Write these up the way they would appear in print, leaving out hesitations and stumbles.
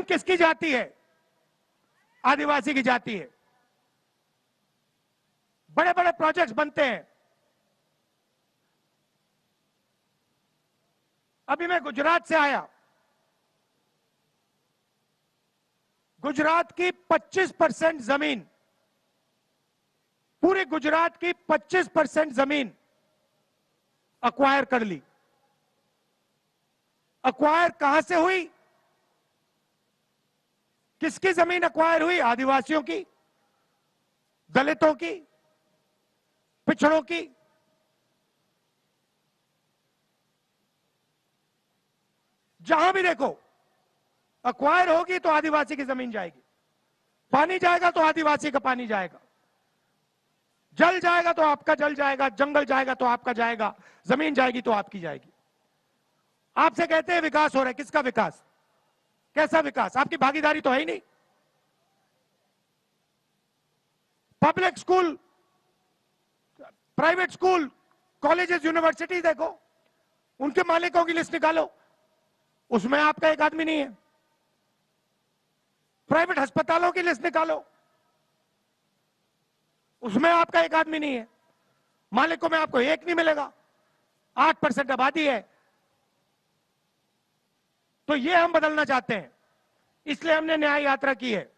जमीन किसकी जाती है? आदिवासी की जाती है। बड़े बड़े प्रोजेक्ट्स बनते हैं। अभी मैं गुजरात से आया। गुजरात की 25% जमीन, पूरे गुजरात की 25% जमीन अक्वायर कर ली। अक्वायर कहां से हुई? किसकी जमीन अक्वायर हुई? आदिवासियों की, दलितों की, पिछड़ों की। जहां भी देखो अक्वायर होगी तो आदिवासी की जमीन जाएगी। पानी जाएगा तो आदिवासी का पानी जाएगा। जल जाएगा तो आपका जल जाएगा, जंगल जाएगा तो आपका जाएगा, जमीन जाएगी तो आपकी जाएगी। आपसे कहते हैं विकास हो रहा है, किसका विकास? कैसा विकास? आपकी भागीदारी तो है ही नहीं। Public school, private school, colleges, university देखो, उनके मालिकों की लिस्ट निकालो, उसमें आपका एक आदमी नहीं है। प्राइवेट अस्पतालों की लिस्ट निकालो, उसमें आपका एक आदमी नहीं है। मालिकों में आपको एक नहीं मिलेगा। 8% आबादी है। तो ये हम बदलना चाहते हैं, इसलिए हमने न्याय यात्रा की है।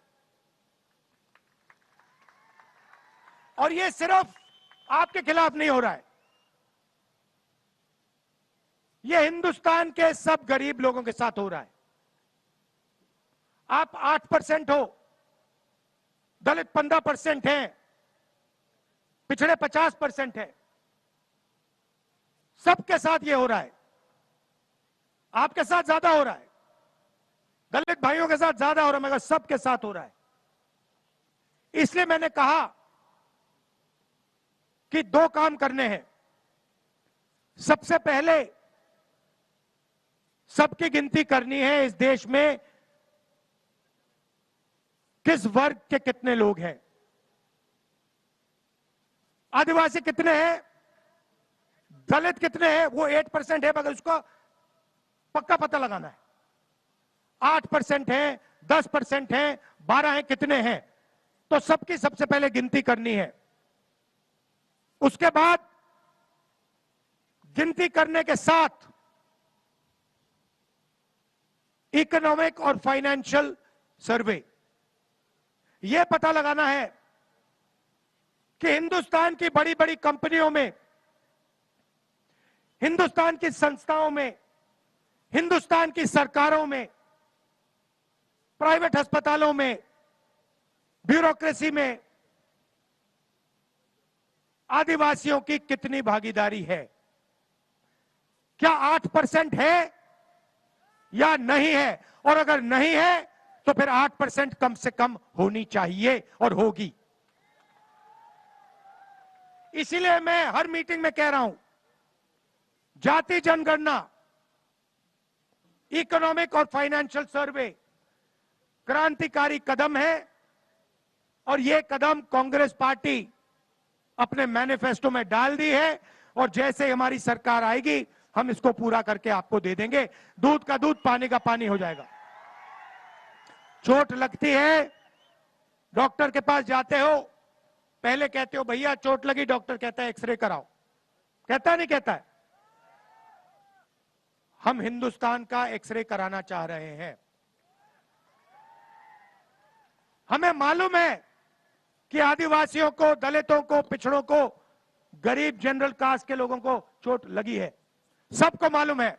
और ये सिर्फ आपके खिलाफ नहीं हो रहा है, ये हिंदुस्तान के सब गरीब लोगों के साथ हो रहा है। आप 8% हो, दलित 15% हैं, पिछड़े 50% हैं, सबके साथ ये हो रहा है। आपके साथ ज्यादा हो रहा है, दलित भाइयों के साथ ज्यादा हो रहा है, मगर सबके साथ हो रहा है। इसलिए मैंने कहा कि 2 काम करने हैं। सबसे पहले सबकी गिनती करनी है इस देश में किस वर्ग के कितने लोग हैं। आदिवासी कितने हैं, दलित कितने हैं, वो 8% है, मगर उसका पक्का पता लगाना है। 8% है, 10% है, 12 है, कितने हैं? तो सबकी सबसे पहले गिनती करनी है। उसके बाद गिनती करने के साथ इकोनॉमिक और फाइनेंशियल सर्वे, यह पता लगाना है कि हिंदुस्तान की बड़ी बड़ी कंपनियों में, हिंदुस्तान की संस्थाओं में, हिंदुस्तान की सरकारों में, प्राइवेट अस्पतालों में, ब्यूरोक्रेसी में आदिवासियों की कितनी भागीदारी है। क्या 8% है या नहीं है? और अगर नहीं है तो फिर 8% कम से कम होनी चाहिए और होगी। इसीलिए मैं हर मीटिंग में कह रहा हूं, जाति जनगणना, इकोनॉमिक और फाइनेंशियल सर्वे क्रांतिकारी कदम है, और यह कदम कांग्रेस पार्टी अपने मैनिफेस्टो में डाल दी है, और जैसे हमारी सरकार आएगी हम इसको पूरा करके आपको दे देंगे। दूध का दूध, पानी का पानी हो जाएगा। चोट लगती है, डॉक्टर के पास जाते हो, पहले कहते हो भैया चोट लगी, डॉक्टर कहता है एक्सरे कराओ, कहता नहीं कहता है? हम हिंदुस्तान का एक्सरे कराना चाह रहे हैं। हमें मालूम है कि आदिवासियों को, दलितों को, पिछड़ों को, गरीब जनरल कास्ट के लोगों को चोट लगी है, सबको मालूम है।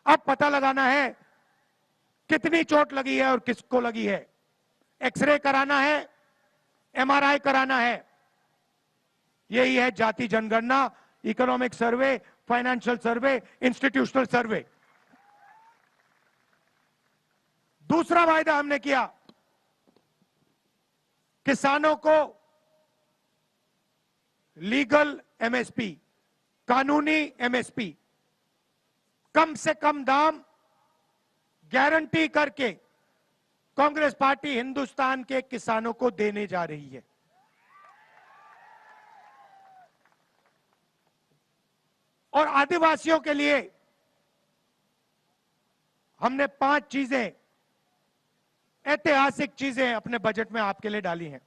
अब पता लगाना है कितनी चोट लगी है और किसको लगी है। एक्सरे कराना है, एमआरआई कराना है। यही है जाति जनगणना, इकोनॉमिक सर्वे, फाइनेंशियल सर्वे, इंस्टीट्यूशनल सर्वे। दूसरा वायदा हमने किया, किसानों को लीगल एमएसपी, कानूनी एमएसपी, कम से कम दाम गारंटी करके कांग्रेस पार्टी हिंदुस्तान के किसानों को देने जा रही है। और आदिवासियों के लिए हमने 5 चीजें ऐतिहासिक चीजें अपने बजट में आपके लिए डाली हैं।